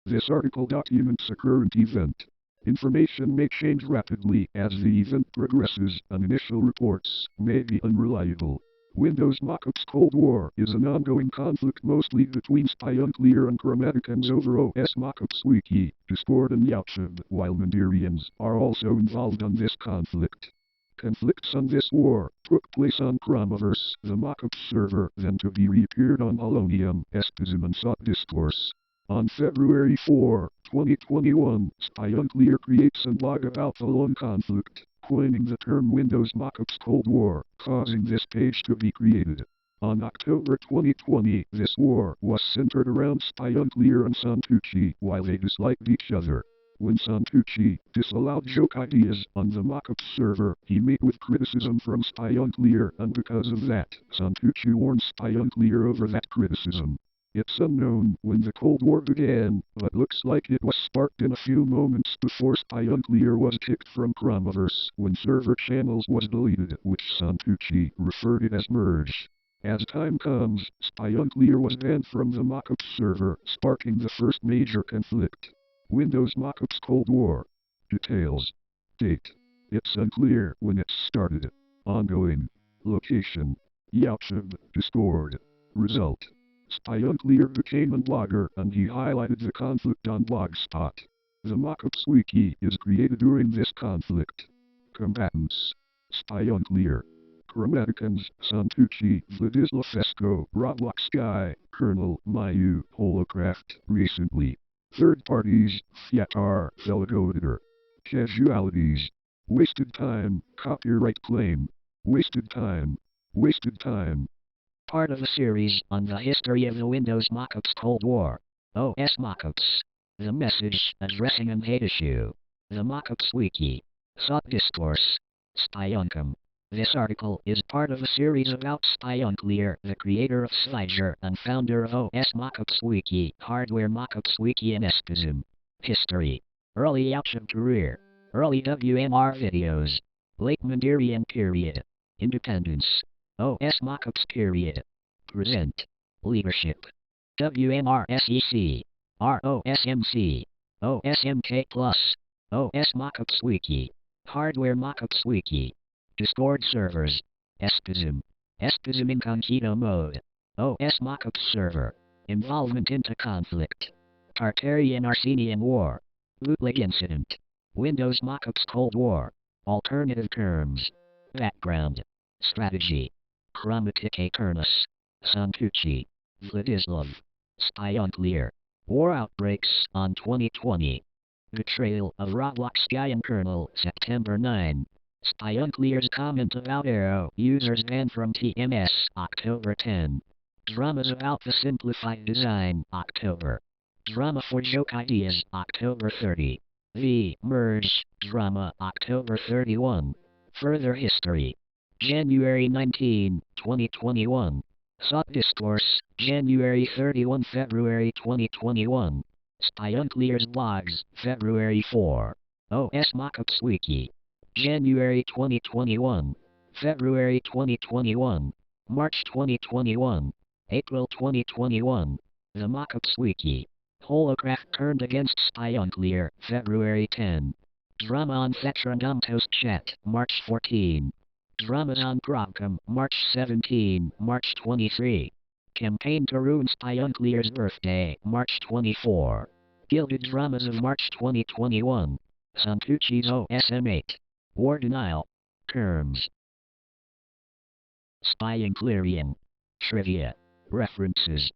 This article documents a current event. Information may change rapidly as the event progresses, and initial reports may be unreliable. Windows Mockups Cold War is an ongoing conflict mostly between SpyUnclear and Chromaticons over OS Mockups Wiki, Discord and YouTube, while Mandirians are also involved on this conflict. Conflicts on this war took place on Chromaverse, the Mockups server, then to be reappeared on Polonium, Espism and sought discourse. On February 4, 2021, SpyUnclear creates a blog about the lone conflict, coining the term Windows Mockups Cold War, causing this page to be created. On October 2020, this war was centered around SpyUnclear and Santucci, while they disliked each other. When Santucci disallowed joke ideas on the Mockups server, he met with criticism from SpyUnclear, and because of that, Santucci warned SpyUnclear over that criticism. It's unknown when the Cold War began, but looks like it was sparked in a few moments before SpyUnclear was kicked from Chromaverse when server channels was deleted, which Santucci referred it as merge. As time comes, SpyUnclear was banned from the Mockups server, sparking the first major conflict. Windows Mockups Cold War. Details. Date. It's unclear when it started. Ongoing. Location. YouTube, Discord. Result. SpyUnclear became a blogger and he highlighted the conflict on Blogspot. The Mockups Wiki is created during this conflict. Combatants. SpyUnclear. Chromaticons, Santucci, Vladisla Fesco, Roblox Guy, Colonel, Mayu, Holocraft, recently. Third parties, Fiatar, Veligoeder. Casualties. Wasted time, copyright claim. Wasted time. Wasted time. Part of a series on the history of the Windows Mockups Cold War. OS Mockups. The message addressing an hate issue. The Mockups Wiki. Sought discourse. SpyUncum. This article is part of a series about SpyUnclear, the creator of Sliger and founder of OS Mockups Wiki, Hardware Mockups Wiki and Espism. History. Early YouTube career. Early WNR videos. Late Mandirian period. Independence. OS Mockups period. Present. Leadership. WNR SEC. ROSMC. OSMK Plus. OS Mockups Wiki. Hardware Mockups Wiki. Discord servers. Espism. Espism incognito mode. OS Mockups server. Involvement into conflict. Tartarian-Arsenian War. Bootleg incident. Windows Mockups Cold War. Alternative terms. Background. Strategy. Chromatic Kernus. Santucci. Vladislav. SpyUnclear. War outbreaks on 2020. Betrayal of Roblox Guy and Colonel, September 9. SpyUnclear's comment about Arrow users banned from TMS, October 10. Dramas about the simplified design, October. Drama for joke ideas, October 30. The merge drama, October 31. Further history. January 19, 2021. Sought discourse, January 31, February 2021. SpyUnclear's blogs, February 4. OS Mockups Wiki. January 2021, February 2021, March 2021, April 2021, The Mockups Wiki. Holocraft turned against SpyUnclear, February 10. Drama on Fetrandomtos Chat, March 14. Dramas on Grobcom, March 17, March 23. Campaign to ruin SpyUnclear's birthday, March 24. Gilded Dramas of March 2021. Santucci's OSM8. War denial. Terms. SpyUnclearian. Trivia. References.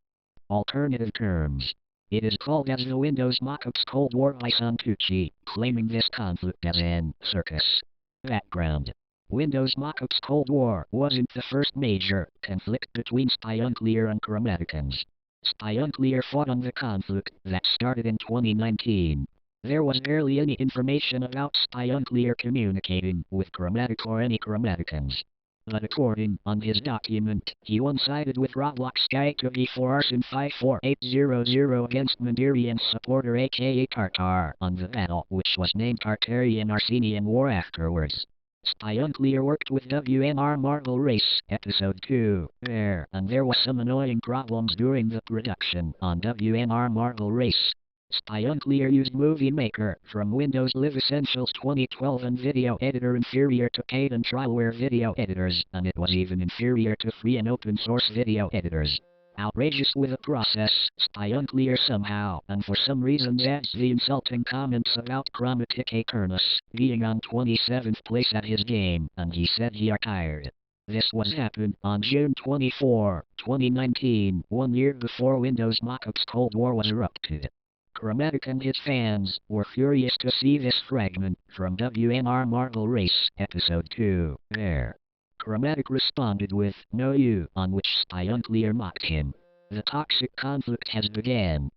Alternative terms. It is called as the Windows Mockups Cold War by Santucci, claiming this conflict as an circus. Background. Windows Mockups Cold War wasn't the first major conflict between SpyUnclear and Chromaticons. SpyUnclear fought on the conflict that started in 2019. There was barely any information about SpyUnclear communicating with Chromatic or any Chromaticons. But according on his document, he one-sided with Roblox Guy to be for Arson 54800 against Mandirian supporter aka Tartar on the battle which was named Tartarian-Arsenian War afterwards. SpyUnclear worked with WNR Marvel Race Episode 2 there, and there was some annoying problems during the production on WNR Marvel Race. SpyUnclear used Movie Maker from Windows Live Essentials 2012 and Video Editor inferior to paid and trialware video editors, and it was even inferior to free and open source video editors. Outrageous with the process, SpyUnclear somehow, and for some reason adds the insulting comments about Chromatic Eternus being on 27th place at his game, and he said he are tired. This was happened on June 24, 2019, 1 year before Windows Mockups Cold War was erupted. Chromatic and his fans were furious to see this fragment from WNR Marvel Race, Episode 2, there. Chromatic responded with, "No you," on which SpyUnclear mocked him. The toxic conflict has begun.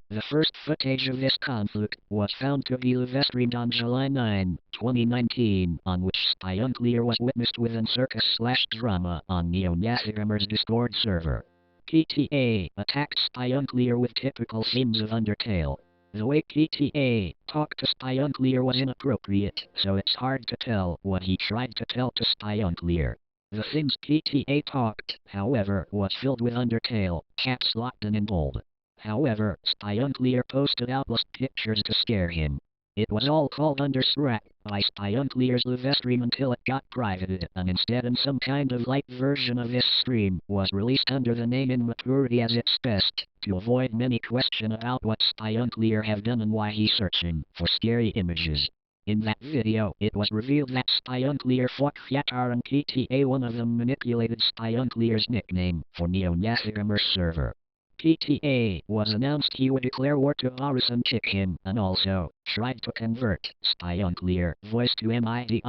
The first footage of this conflict was found to be live-streamed on July 9, 2019, on which SpyUnclear was witnessed within circus/drama on Neo-Nazigamer's Discord server. PTA attacked SpyUnclear with typical themes of Undertale. The way PTA talked to SpyUnclear was inappropriate, so it's hard to tell what he tried to tell to SpyUnclear. The things PTA talked, however, was filled with Undertale, caps locked and in bold. However, SpyUnclear posted outless pictures to scare him. It was all called under threat by SpyUnclear's live stream until it got privated, and instead in some kind of light version of this stream was released under the name Immaturity as its best, to avoid many question about what SpyUnclear have done and why he's searching for scary images. In that video, it was revealed that SpyUnclear fought Fyatar and PTA. One of them manipulated SpyUnclear's nickname for Neo-Nazigamer's server. PTA was announced he would declare war to Varus and kick him, and also tried to convert SpyUnclear voice to MIDI.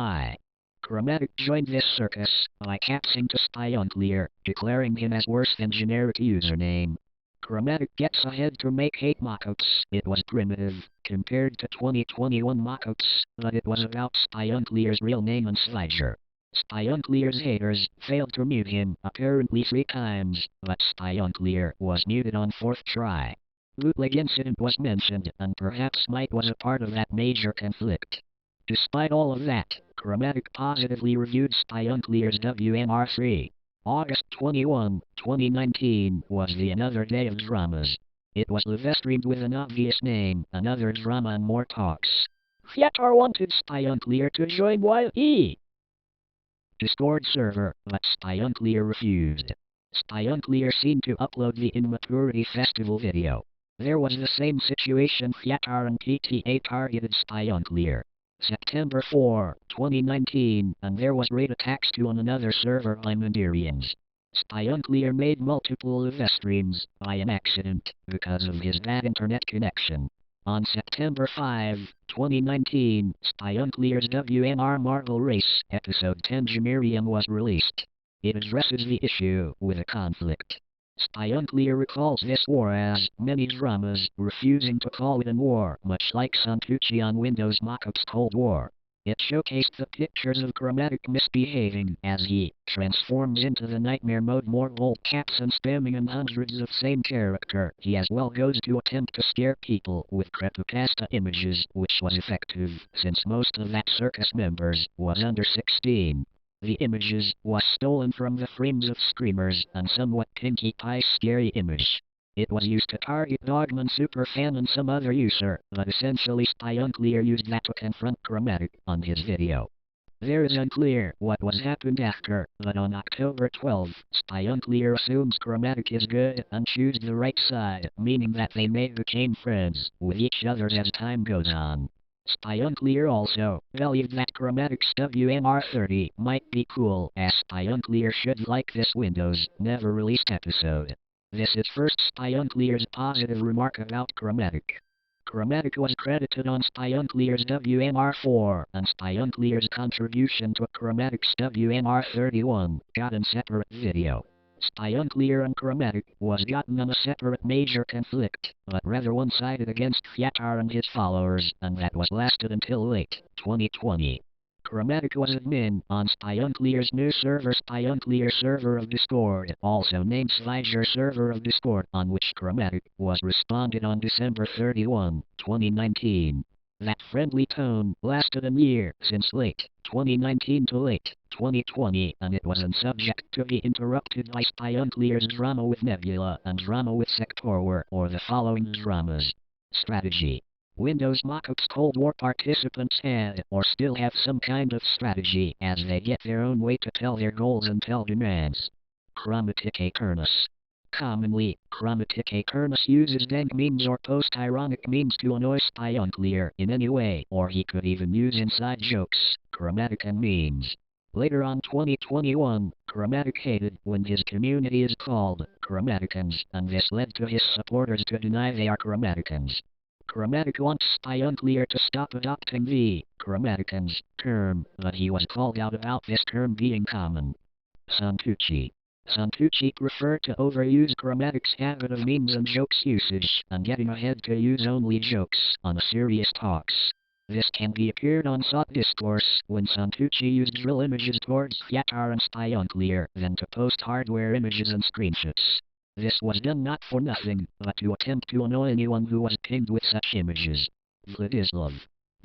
Chromatic joined this circus by capsing to SpyUnclear, declaring him as worse than generic username. Chromatic gets ahead to make hate mockups. It was primitive compared to 2021 mockups, but it was about SpyUnclear's real name and Sliger. SpyUnclear's haters failed to mute him apparently 3 times, but SpyUnclear was muted on 4th try. Bootleg incident was mentioned, and perhaps Mike was a part of that major conflict. Despite all of that, Chromatic positively reviewed SpyUnclear's WNR3. August 21, 2019 was the Another Day of Dramas. It was live-streamed with an obvious name, Another Drama and More Talks. Fyatar wanted SpyUnclear to join YE Discord server, but SpyUnclear refused. SpyUnclear seemed to upload the Immaturity Festival video. There was the same situation. Fyatar and PTA targeted SpyUnclear. September 4, 2019, and there was raid attacks to on another server by Mandirians. SpyUnclear made multiple live streams by an accident because of his bad internet connection. On September 5, 2019, SpyUnclear's WNR Marvel Race Episode 10 Gemirium was released. It addresses the issue with a conflict. SpyUnclear recalls this war as many dramas, refusing to call it a war, much like Santucci on Windows Mockups Cold War. It showcased the pictures of Chromatic misbehaving as he transforms into the nightmare mode, more bold caps and spamming and hundreds of same character. He as well goes to attempt to scare people with creepypasta images, which was effective since most of that circus members was under 16. The images was stolen from the frames of Screamers and somewhat Pinkie Pie scary image. It was used to target Dogman Superfan and some other user, but essentially SpyUnclear used that to confront Chromatic on his video. There is unclear what was happened after, but on October 12, SpyUnclear assumes Chromatic is good and chooses the right side, meaning that they may become friends with each other as time goes on. SpyUnclear also believed that Chromatic's WNR30 might be cool, as SpyUnclear should like this Windows never released episode. This is first SpyUnclear's positive remark about Chromatic. Chromatic was credited on SpyUnclear's WNR4, and SpyUnclear's contribution to Chromatic's WNR31 got in separate video. SpyUnclear and Chromatic was gotten in a separate major conflict, but rather one-sided against Fyatar and his followers, and that was lasted until late 2020. Chromatic was admin on SpyUnclear's new server, SpyUnclear Server of Discord, also named Sliger Server of Discord, on which Chromatic was responded on December 31, 2019. That friendly tone lasted a year, since late 2019 to late 2020, and it wasn't subject to be interrupted by SpyUnclear's drama with Nebula and drama with Sector or the following dramas. Strategy. Windows Mockups Cold War participants had or still have some kind of strategy as they get their own way to tell their goals and tell demands. Chromatic awareness. Commonly, chromatic awareness uses dank memes or post-ironic memes to annoy Spionclear in any way, or he could even use inside jokes, chromatic and memes. Later on 2021, Chromatic hated when his community is called Chromaticans, and this led to his supporters to deny they are Chromaticans. Chromatic wants Spionclear to stop adopting the Chromaticans term, but he was called out about this term being common. Santucci. Santucci preferred to overuse Chromatic's habit of memes and jokes usage, and getting ahead to use only jokes on serious talks. This can be appeared on SOT Discourse when Santucci used drill images towards Fyatar and Spionclear, then to post hardware images and screenshots. This was done not for nothing, but to attempt to annoy anyone who was pinged with such images. Vladislav.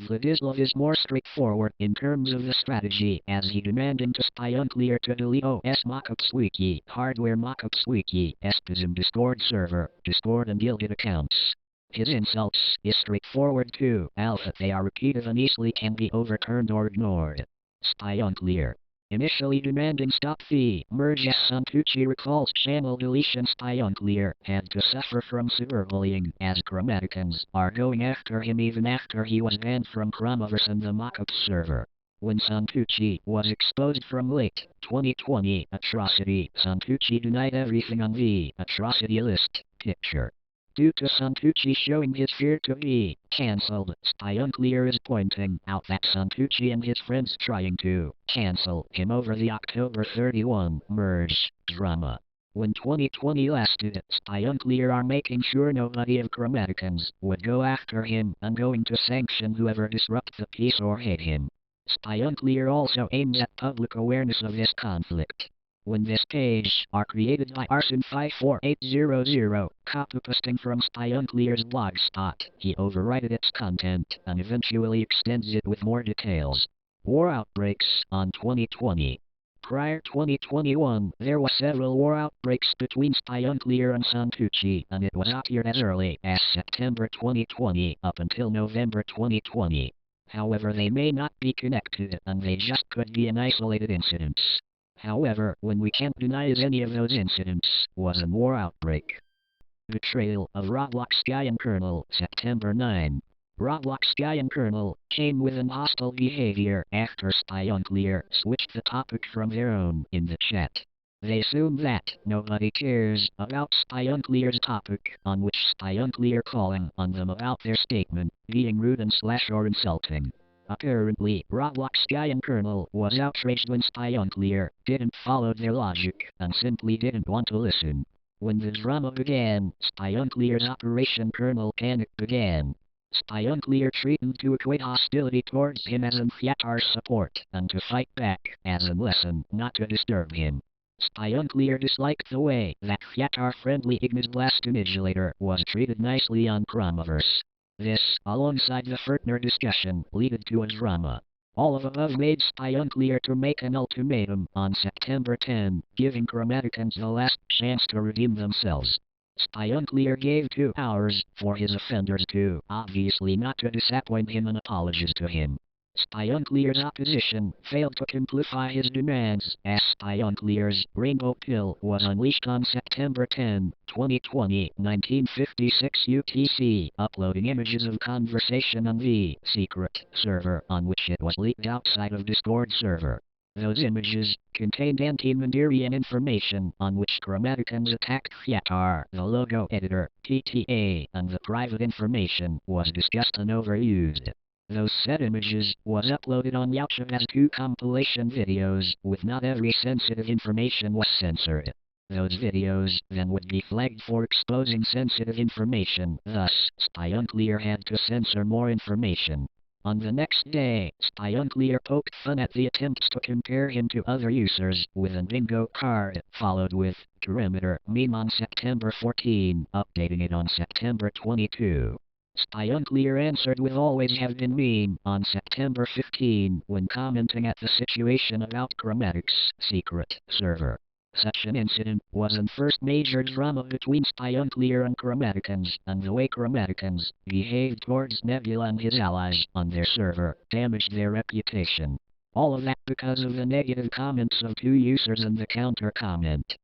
Vladislav is more straightforward in terms of the strategy, as he demanding to Spionclear to delete OS Mockups Wiki, hardware Mockups Wiki, Espism Discord server, Discord and Gilded accounts. His insults is straightforward too, alpha they are repeated and easily can be overturned or ignored. Spionclear. Initially demanding stop the merge as Santucci recalls channel deletion, Spionclear had to suffer from cyberbullying as Chromaticans are going after him even after he was banned from Chromaverse and the Mockups server. When Santucci was exposed from late 2020 atrocity, Santucci denied everything on the atrocity list picture. Due to Santucci showing his fear to be cancelled, Spionclear is pointing out that Santucci and his friends trying to cancel him over the October 31 merge drama. When 2020 lasted, Spionclear are making sure nobody of Chromaticans would go after him and going to sanction whoever disrupt the peace or hate him. Spionclear also aims at public awareness of this conflict. When this page are created by Arson54800, copy-pasting from Spionclear's blogspot, he overwrited its content and eventually extends it with more details. War outbreaks on 2020. Prior 2021, there were several war outbreaks between Spionclear and Santucci, and it was appeared as early as September 2020 up until November 2020. However, they may not be connected, and they just could be an isolated incidents. However, when we can't deny as any of those incidents was a war outbreak. Betrayal of Roblox Sky and Kernel, September 9. Roblox Sky and Kernel came with an hostile behavior after Spionclear switched the topic from their own in the chat. They assume that nobody cares about Spionclear's topic, on which Spionclear calling on them about their statement being rude and / or insulting. Apparently, Roblox Sky and Kernel was outraged when Spionclear didn't follow their logic and simply didn't want to listen. When the drama began, Spionclear's Operation Kernel Panic began. Spionclear threatened to equate hostility towards him as in Fyatar's support and to fight back as in lesson not to disturb him. Spionclear disliked the way that Fyatar-friendly Ignis Blast Invigilator was treated nicely on Chromaverse. This, alongside the Fertner discussion, led to a drama. All of above made Spionclear to make an ultimatum on September 10, giving Chromaticans the last chance to redeem themselves. Spionclear gave 2 hours for his offenders to, obviously not to disappoint him and apologize to him. Spionclear's opposition failed to comply his demands, as Spionclear's Rainbow Pill was unleashed on September 10, 2020, 1956 UTC, uploading images of conversation on the secret server on which it was leaked outside of Discord server. Those images contained anti-Mandirian information on which Chromaticans attacked Fyatar, the logo editor, PTA, and the private information was discussed and overused. Those said images was uploaded on YouTube as 2 compilation videos, with not every sensitive information was censored. Those videos then would be flagged for exposing sensitive information, thus, Spionclear had to censor more information. On the next day, Spionclear poked fun at the attempts to compare him to other users with an bingo card, followed with perimeter meme on September 14, updating it on September 22. Spionclear answered with always have been meme on September 15 when commenting at the situation about Chromatic's secret server. Such an incident was the first major drama between SpyUnclear and Chromaticons, and the way Chromaticons behaved towards Nebula and his allies on their server damaged their reputation. All of that because of the negative comments of two users and the counter-comment.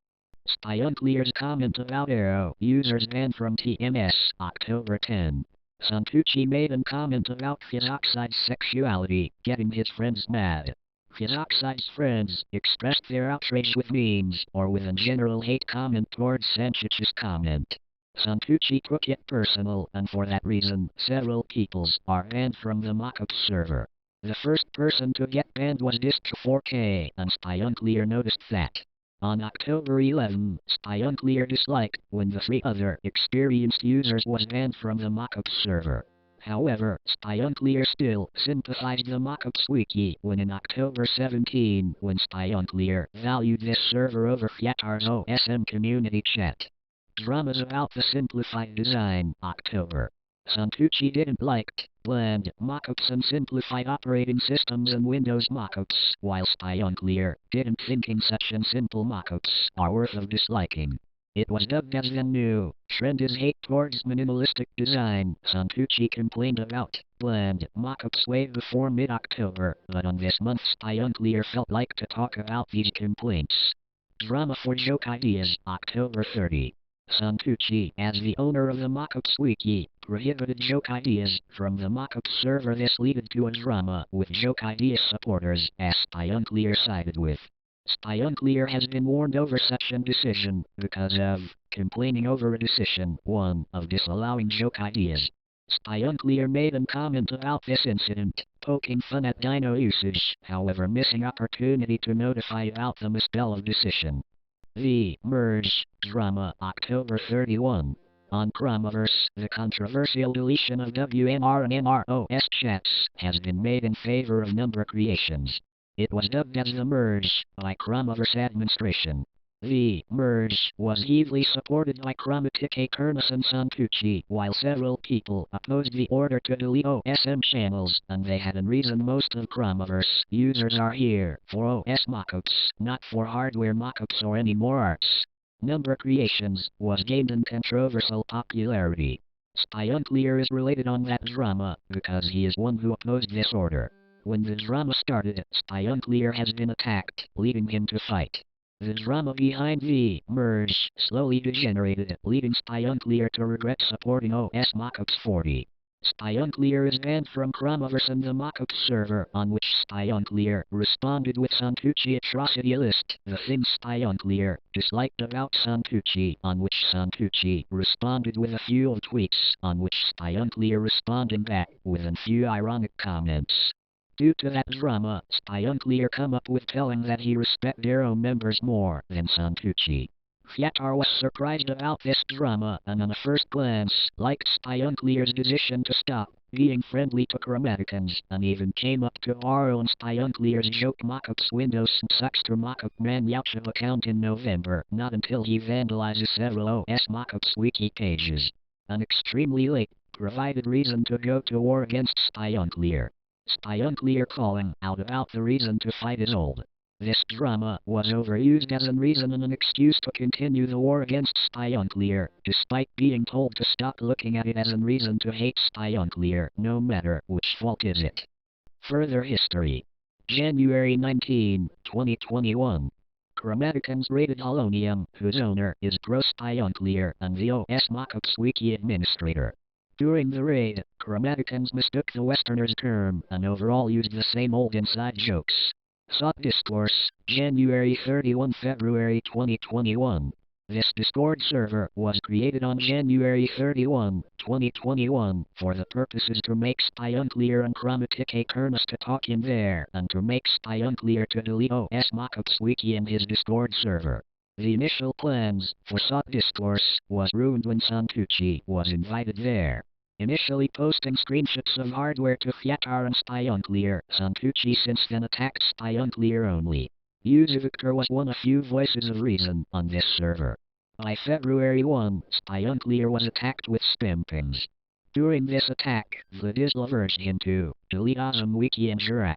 SpyUnclear's comment about Arrow users banned from TMS, October 10. Santucci made a comment about Physoxide's sexuality, getting his friends mad. Physoxide's friends expressed their outrage with memes, or with a general hate comment towards Santucci's comment. Santucci took it personal, and for that reason, several peoples are banned from the Mockups server. The first person to get banned was Disc4K, and SpyUnclear noticed that. On October 11, SpyUnclear disliked when the 3 other experienced users was banned from the Mockups server. However, SpyUnclear still sympathized the Mockups wiki when in October 17, when SpyUnclear valued this server over Fyatar's OSM community chat. Dramas about the simplified design, October. Santucci didn't like bland mockups and simplified operating systems and Windows mockups, while SpyUnclear didn't thinking such and simple mockups are worth of disliking. It was dubbed as the new trend is hate towards minimalistic design. Santucci complained about bland mockups way before mid-October, but on this month SpyUnclear felt like to talk about these complaints. Drama for joke ideas, October 30. Santucci, as the owner of the Mockups wiki, prohibited joke ideas from the Mockups server. This led to a drama with joke ideas supporters, as SpyUnclear sided with. SpyUnclear has been warned over such a decision because of complaining over a decision 1 of disallowing joke ideas. SpyUnclear made a comment about this incident, poking fun at Dino usage, however missing opportunity to notify about the misspell of decision. The merge drama, October 31. On Chromaverse, the controversial deletion of WNR and NROS chats has been made in favor of number creations. It was dubbed as the merge by Chromaverse administration. The merge was heavily supported by Chromatic Kernis and Santucci, while several people opposed the order to delete OSM channels, and they had a reason. Most of Chromaverse users are here for OS mockups, not for hardware mockups or any more arts. Number creations was gained in controversial popularity. SpyUnclear is related on that drama because he is one who opposed this order. When the drama started, SpyUnclear has been attacked, leading him to fight. The drama behind the merge slowly degenerated, leading SpyUnclear to regret supporting OS Mockups 40. SpyUnclear is banned from Chromaverse and the Mockups server, on which SpyUnclear responded with Santucci atrocity list, the things SpyUnclear disliked about Santucci, on which Santucci responded with a few tweaks, on which SpyUnclear responding back with a few ironic comments. Due to that drama, SpyUnclear come up with telling that he respect their own members more than Santucci. Fyatar was surprised about this drama and on a first glance liked SpyUnclear's decision to stop being friendly to Chromaticons, and even came up to borrow on SpyUnclear's joke Mockups Windows sucks to Mockup Man Yauchev account in November, not until he vandalizes several OS Mockups wiki pages. An extremely late provided reason to go to war against SpyUnclear. SpyUnclear calling out about the reason to fight is old. This drama was overused as a reason and an excuse to continue the war against SpyUnclear, despite being told to stop looking at it as a reason to hate SpyUnclear, no matter which fault is it. Further history. January 19, 2021. Chromaticons raided Holonium, whose owner is SpyUnclear and the OS Mockups wiki administrator. During the raid, Chromaticons mistook the Westerners' term and overall used the same old inside jokes. Sought Discourse, January 31 February 2021. This Discord server was created on January 31, 2021, for the purposes to make SpyUnclear and Chromatic Kernis to talk in there, and to make SpyUnclear to delete OS Mockups wiki in his Discord server. The initial plans for Sought Discourse was ruined when Santucci was invited there. Initially posting screenshots of hardware to Fyatar and SpyUnclear, Santucci since then attacked SpyUnclear only. Victor was one of few voices of reason on this server. By February 1, SpyUnclear was attacked with spam pings. During this attack, Vladisla urged him to delete Awesome Wiki and Jirax.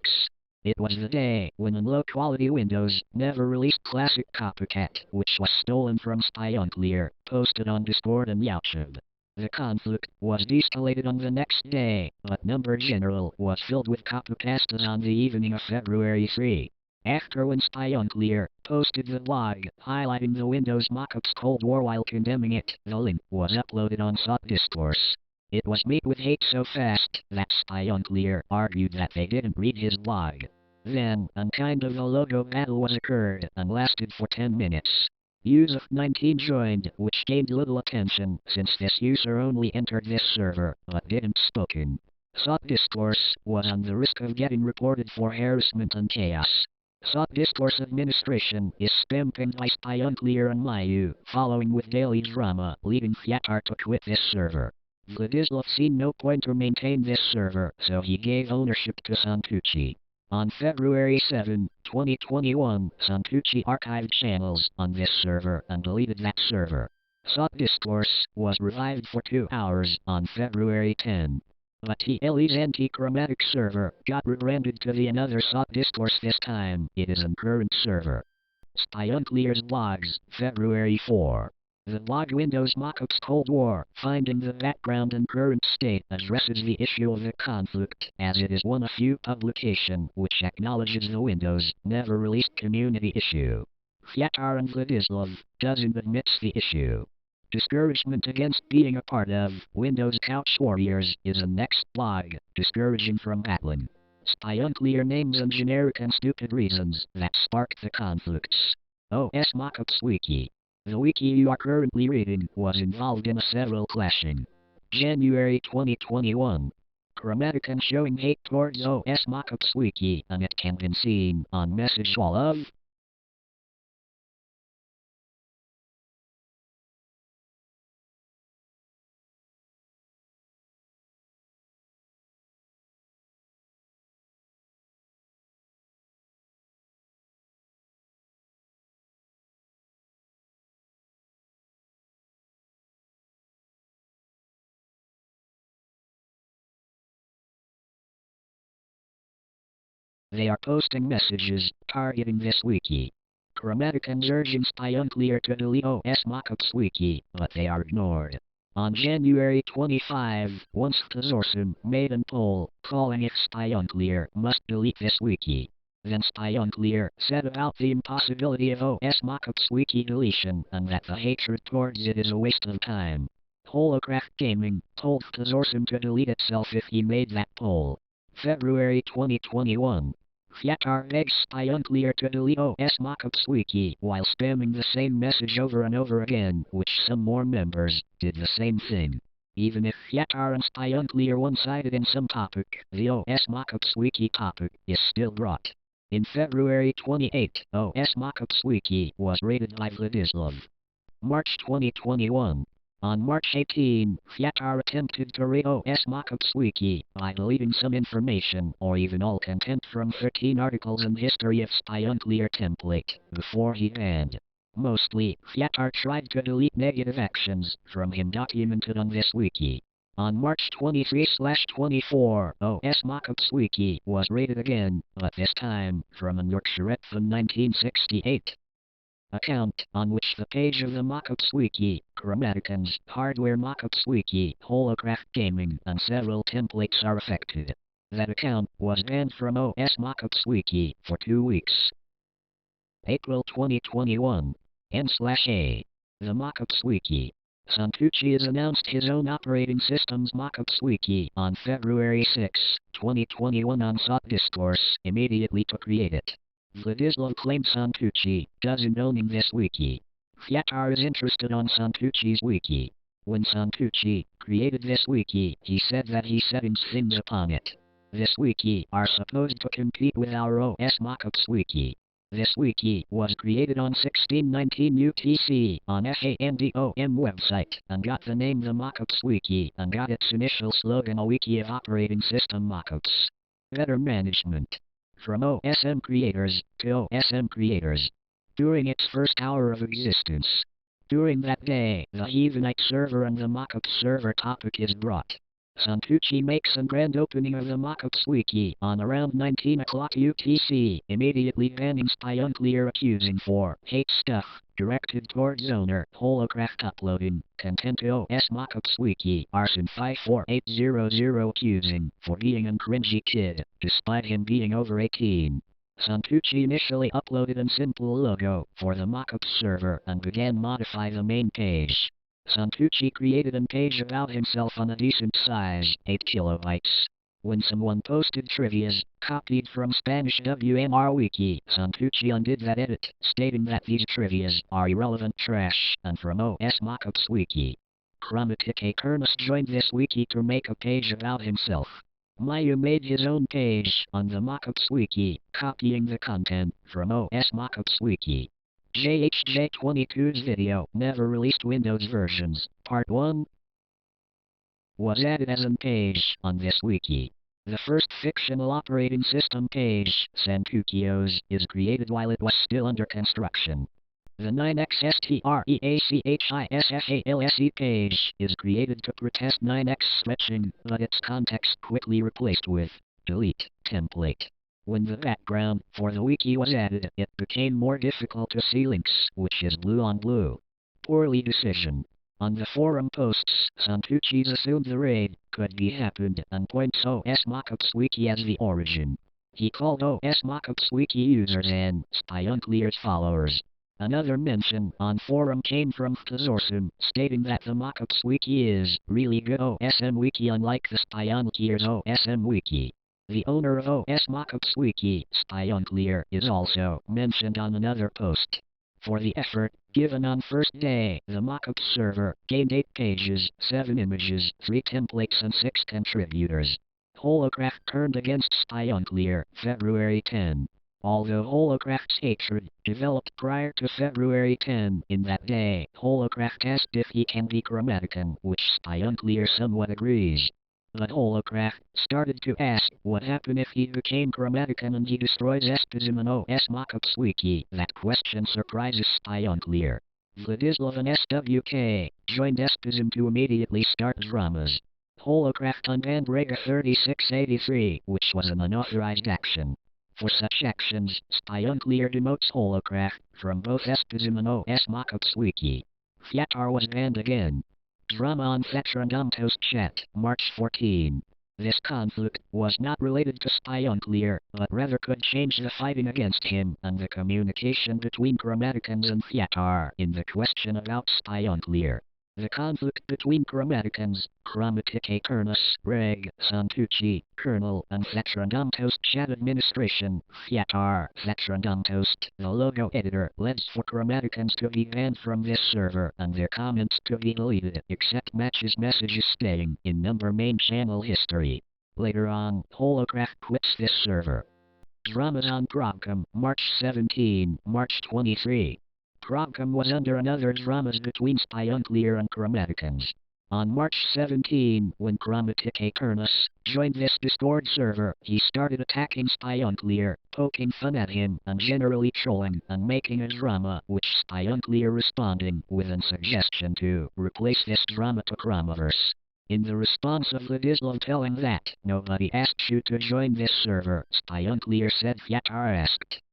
It was the day when in low-quality Windows never released classic Copycat, which was stolen from SpyUnclear, posted on Discord and YouTube. The conflict was de-escalated on the next day, but Number General was filled with copycasters on the evening of February 3. After when SpyUnclear posted the blog highlighting the Windows Mockups Cold War while condemning it, the link was uploaded on SOT Discourse. It was met with hate so fast that SpyUnclear argued that they didn't read his blog. Then, a kind of a logo battle was occurred and lasted for 10 minutes. User 19 joined, which gained little attention since this user only entered this server, but didn't spoken. SOT Discourse was on the risk of getting reported for harassment and chaos. SOT Discourse administration is spammed by SpyUnclear and Mayu, following with daily drama, leading Fyatar to quit this server. Vladislav seen no point to maintain this server, so he gave ownership to Santucci. On February 7, 2021, Santucci archived channels on this server and deleted that server. SOT Discourse was revived for 2 hours on February 10. But TLE's anti-chromatic server got rebranded to the another SOT Discourse this time. It is a current server. SpyUnclear's blogs, February 4. The blog Windows Mockups Cold War, finding the background and current state, addresses the issue of the conflict, as it is one of few publications which acknowledges the Windows never released community issue. Fyatar and Vladislav doesn't admit the issue. Discouragement against being a part of Windows Couch Warriors is the next blog, discouraging from battling. SpyUnclear names and generic and stupid reasons that sparked the conflicts. OS Mockups Wiki. The wiki you are currently reading was involved in several clashing. January 2021. Chromaticon showing hate towards OS Mockups Wiki, and it can be seen on message wall of they are posting messages targeting this wiki. Chromaticons urging SpyUnclear to delete OS Mockups Wiki, but they are ignored. On January 25, once Tazorsim made a poll calling if SpyUnclear must delete this wiki. Then SpyUnclear said about the impossibility of OS Mockups Wiki deletion and that the hatred towards it is a waste of time. Holocraft Gaming told Tazorsim to delete itself if he made that poll. February 2021. Fyatar begs SpyUnclear to delete OS Mockups Wiki while spamming the same message over and over again, which some more members did the same thing. Even if Fyatar and SpyUnclear one-sided in some topic, the OS Mockups Wiki topic is still brought. In February 28, OS Mockups Wiki was raided by Vladislav. March 2021. On March 18, Fyatar attempted to raid OS Mockups Wiki by deleting some information or even all content from 13 articles in History of SpyUnclear template before he banned. Mostly, Fyatar tried to delete negative actions from him documented on this wiki. On March 23/24, OS Mockups Wiki was raided again, but this time from a Yorkshirette from 1968. Account on which the page of the Mockups Wiki, Chromaticons, Hardware Mockups Wiki, Holocraft Gaming, and several templates are affected. That account was banned from OS Mockups Wiki for 2 weeks. April 2021. N/A. The Mockups Wiki. Santucci has announced his own operating system's Mockups Wiki on February 6, 2021 on SOT Discourse, immediately to create it. Vladislav claims Santucci doesn't own this wiki. Fyatar is interested on Santucci's wiki. When Santucci created this wiki, he said that he settings things upon it. This wiki are supposed to compete with our OS Mockups Wiki. This wiki was created on 1619 UTC on FANDOM website and got the name the Mockups Wiki and got its initial slogan a wiki of operating system mockups. Better management. From OSM creators to OSM creators. During its first hour of existence. During that day, the Heathenite server and the Mockups server topic is brought. Santucci makes a grand opening of the Mockups wiki on around 19 o'clock UTC, immediately banning spy unclear accusing for hate stuff directed towards owner holocraft uploading content to OS Mockups wiki arson 54800 accusing for being a cringy kid despite him being over 18. Santucci initially uploaded a simple logo for the Mockups server and began modify the main page. Santucci created a page about himself on a decent size, 8 kilobytes. When someone posted trivias, copied from Spanish WNR wiki, Santucci undid that edit, stating that these trivias are irrelevant trash, and from OS Mockups wiki. Chromatic Kernus joined this wiki to make a page about himself. Mayu made his own page on the Mockups wiki, copying the content from OS Mockups wiki. JHJ22's video, Never Released Windows Versions, Part 1, was added as a page on this wiki. The first fictional operating system page, Santucci's, is created while it was still under construction. The 9xStreaChifalse page is created to protest 9x stretching, but its context quickly replaced with delete template. When the background for the wiki was added, it became more difficult to see links, which is blue on blue. Poorly decision. On the forum posts, Santucci assumed the raid could be happened and points OS Mockups wiki as the origin. He called OS Mockups wiki users and spy unclear's followers. Another mention on forum came from Ftazorson, stating that the Mockups wiki is really good OSM wiki unlike the spy unclear's OSM wiki. The owner of OS Mockups wiki, Spy Unclear, is also mentioned on another post. For the effort given on first day, the Mockups server gained 8 pages, 7 images, 3 templates and 6 contributors. Holocraft turned against Spy Unclear, February 10. Although Holocraft's hatred developed prior to February 10, in that day, Holocraft asked if he can be Chromatican, which Spy Unclear somewhat agrees. But Holocraft started to ask what happened if he became Chromatican and he destroys Espism and OS Mockups wiki. That question surprises Spy Unclear. Vladislav and SWK joined Espism to immediately start dramas. Holocraft unbanned Rega 3683, which was an unauthorized action. For such actions, Spy Unclear demotes Holocraft from both Espism and OS Mockups wiki. Fyatar was banned again. Drama on Fetrandomto's chat, March 14. This conflict was not related to Spy Unclear, but rather could change the fighting against him and the communication between Chromaticans and Fyatar in the question about Spy Unclear. The conflict between Chromaticans, Chromatic Kernus, Reg, Santucci, Kernel, and Fetrandomto's chat administration, Fyatar, Fetrandomto's, the logo editor, led for Chromaticans to be banned from this server and their comments to be deleted, except matches messages staying in number main channel history. Later on, Holocraft quits this server. Dramas on Progcom, March 17, March 23. Progcom was under another dramas between Spy Unclear and Chromaticans. On March 17, when Chromatic Kernus joined this Discord server, he started attacking Spy Unclear, poking fun at him, and generally trolling and making a drama, which Spy Unclear responding with a suggestion to replace this drama to Chromaverse. In the response of Vladislav telling that nobody asked you to join this server, Spy Unclear said Fyatar asked.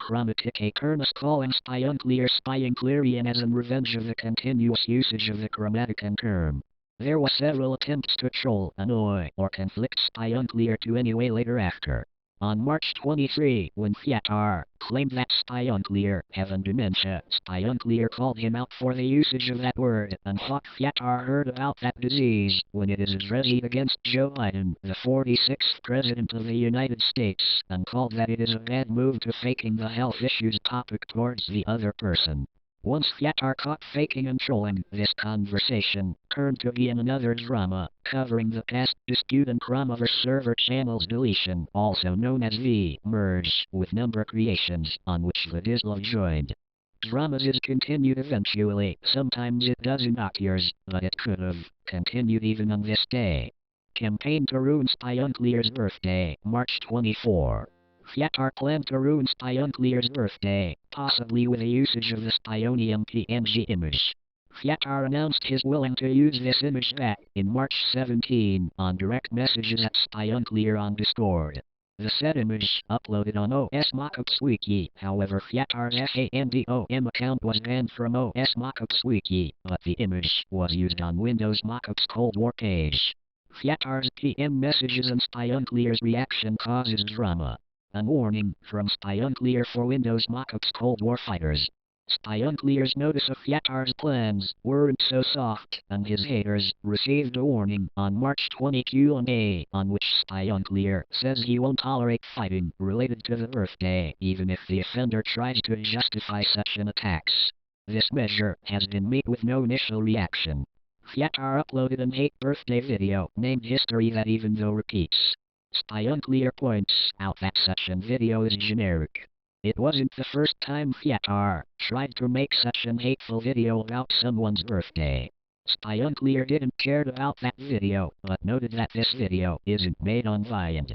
Chromatic Kernus calling Spy Unclear spying Clarion as in revenge of the continuous usage of the Chromatican term. There were several attempts to troll, annoy, or conflict Spy Unclear to any way later after. On March 23, when Fyatar claimed that Spy Unclear having dementia, Spy Unclear called him out for the usage of that word and thought Fyatar heard about that disease when it is addressed against Joe Biden, the 46th President of the United States, and called that it is a bad move to faking the health issues topic towards the other person. Once Fyatar caught faking and trolling, this conversation turned to be in another drama, covering the past dispute and Chromaverse server channels deletion, also known as the merge with number creations, on which Vladislav joined. Dramas is continued eventually, sometimes it does in years, but it could have continued even on this day. Campaign to ruin Spy Unclear's birthday, March 24. Fyatar planned to ruin Spy Unclear's birthday, possibly with the usage of the Spyonium PNG image. Fyatar announced his willing to use this image back in March 17 on direct messages at SpyUnclear on Discord. The said image, uploaded on OS Mockups Wiki, however Fyatar's FANDOM account was banned from OS Mockups Wiki, but the image was used on Windows Mockups Cold War page. Fyatar's PM messages and SpyUnclear's reaction causes drama. A warning from SpyUnclear for Windows Mockups Cold War fighters. SpyUnclear's notice of Fyatar's plans weren't so soft, and his haters received a warning on March 20 Q&A, on which SpyUnclear says he won't tolerate fighting related to the birthday, even if the offender tries to justify such an attacks. This measure has been met with no initial reaction. Fyatar uploaded an hate birthday video named History that even though repeats. SpyUnclear points out that such an video is generic. It wasn't the first time Fyatar tried to make such an hateful video about someone's birthday. SpyUnclear didn't care about that video, but noted that this video isn't made on Viand.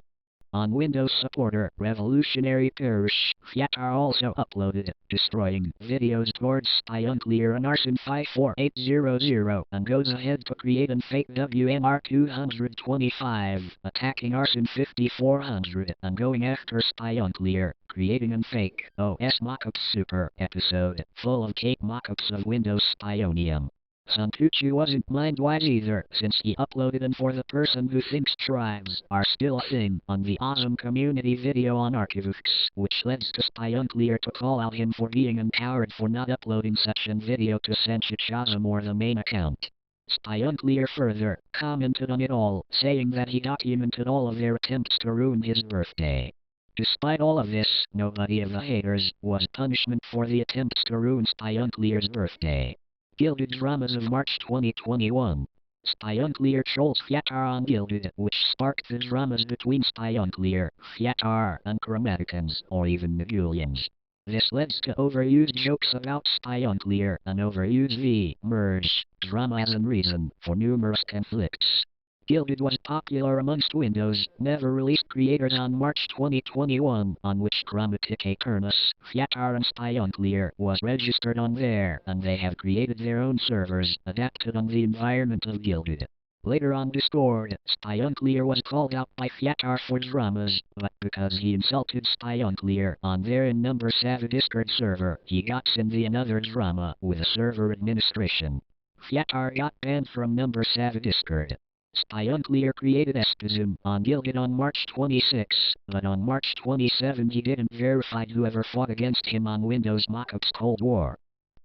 On Windows supporter Revolutionary Parish, Fyatar also uploaded destroying videos towards SpyUnclear and Arson 54800, and goes ahead to create an fake WNR 225, attacking Arson 5400 and going after SpyUnclear, creating an fake OS Mockups Super episode full of cake mockups of Windows Spyonium. Santucci wasn't mind-wise either, since he uploaded an for the person who thinks tribes are still a thing on the awesome community video on Archivux, which led to SpyUnclear to call out him for being a coward for not uploading such an video to Sanchachasm or the main account. SpyUnclear further commented on it all, saying that he documented all of their attempts to ruin his birthday. Despite all of this, nobody of the haters was punishment for the attempts to ruin SpyUnclear's birthday. Gilded Dramas of March 2021. SpyUnclear trolls Fyatar on Gilded, which sparked the dramas between SpyUnclear, Fyatar, and Chromaticans, or even Negulians. This led to overused jokes about SpyUnclear and overused V-merge drama as a reason for numerous conflicts. Gilded was popular amongst Windows never released creators on March 2021, on which Chromatic Turnus, Fyatar and SpyUnclear was registered on there, and they have created their own servers adapted on the environment of Gilded. Later on Discord, SpyUnclear was called out by Fyatar for dramas, but because he insulted SpyUnclear on their in number 7 Discord server, he got in the another drama with the server administration. Fyatar got banned from number 7 Discord. SpyUnclear created Espism on Gilded on March 26, but on March 27 he didn't verify whoever fought against him on Windows Mockups Cold War.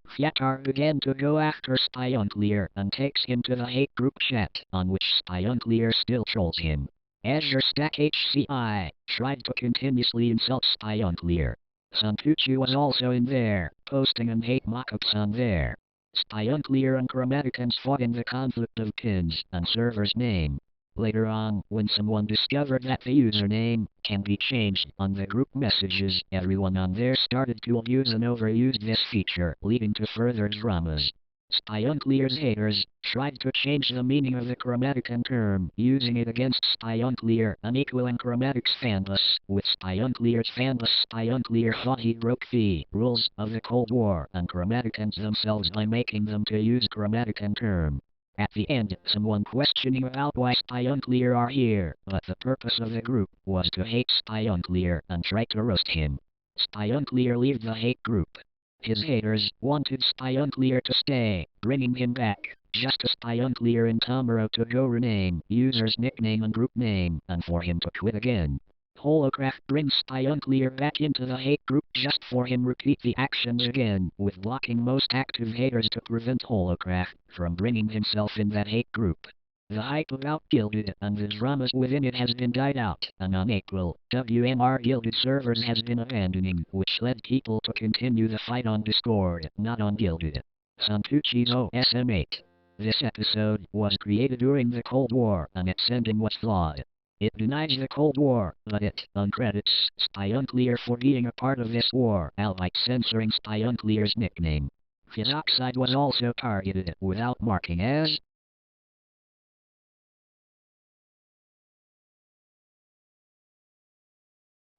Fyatar began to go after SpyUnclear and takes him to the hate group chat, on which SpyUnclear still trolls him. Azure Stack HCI tried to continuously insult SpyUnclear. Santucci was also in there, posting and hate mockups on there. SpyUnclear and Chromaticans fought in the conflict of pins and server's name. Later on, when someone discovered that the username can be changed on the group messages, everyone on there started to abuse and overuse this feature, leading to further dramas. SpyUnclear's haters tried to change the meaning of the Chromatican term, using it against SpyUnclear and equaling Chromatic's fanbus with SpyUnclear's fanbus. SpyUnclear thought he broke the rules of the Cold War and Chromaticans themselves by making them to use Chromatican term. At the end, someone questioning about why SpyUnclear are here, but the purpose of the group was to hate SpyUnclear and try to roast him. SpyUnclear left the hate group. His haters wanted SpyUnclear to stay, bringing him back, just as SpyUnclear and Tomorrow to go rename user's nickname and group name, and for him to quit again. Holocraft brings SpyUnclear back into the hate group just for him repeat the actions again, with blocking most active haters to prevent Holocraft from bringing himself in that hate group. The hype about Gilded and the dramas within it has been died out, and on April, WNR Gilded servers has been abandoning, which led people to continue the fight on Discord, not on Gilded. Santucci's OSM8. This episode was created during the Cold War, and its ending was flawed. It denies the Cold War, but it uncredits SpyUnclear for being a part of this war, outright censoring SpyUnclear's nickname. Physoxide was also targeted without marking as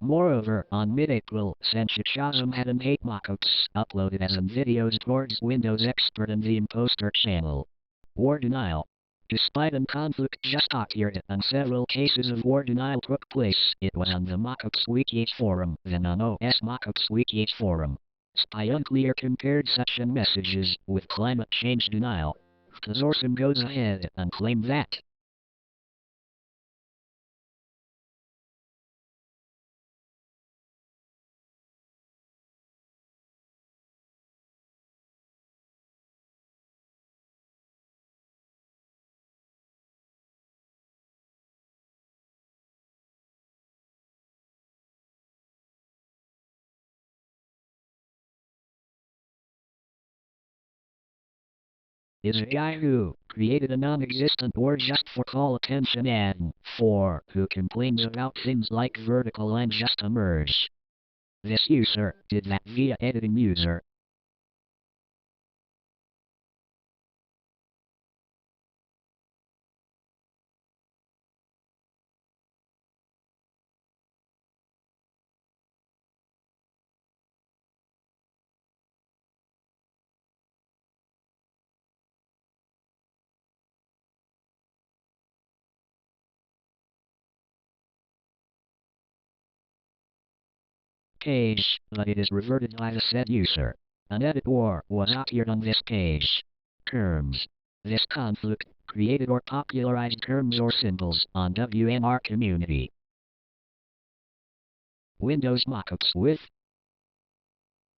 Moreover, on mid-April, Senshachasm had an 8 mockups uploaded as in videos towards Windows Expert and the Imposter channel. War denial. Despite an conflict just occurred and several cases of war denial took place, it was on the Mockups Wiki forum, then on OS Mockups Wiki forum. Spy Unclear compared such messages with climate change denial. Tazorsim goes ahead and claimed that is a guy who created a non-existent word just for call attention and, 4, who complains about things like vertical lines just emerge. This user did that via editing user. Page, but it is reverted by the said user. An edit war was appeared on this page. Terms. This conflict created or popularized terms or symbols on WNR Community. Windows Mockups with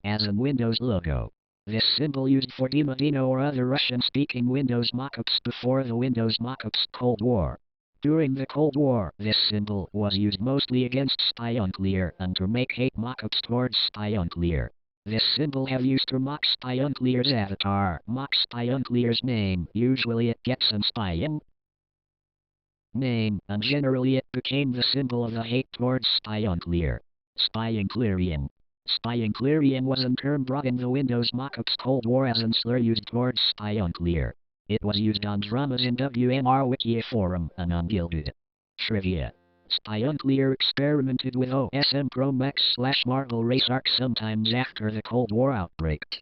as in Windows logo. This symbol used for Dimadino or other Russian-speaking Windows Mockups before the Windows Mockups Cold War. During the Cold War, this symbol was used mostly against Spy Unclear and to make hate mockups towards Spy Unclear. This symbol have used to mock Spy Unclear's avatar, mock Spy Unclear's name, usually it gets an spy name, and generally it became the symbol of the hate towards Spy Unclear. Spy Unclearian. Spy Unclearian was in turn brought in the Windows Mockups Cold War as an slur used towards Spy Unclear. It was used on dramas in WNR Wiki forum and on Gilded. Trivia. Spy Unclear experimented with OSM Chrome X/Marble Race Arc sometimes after the Cold War outbreak.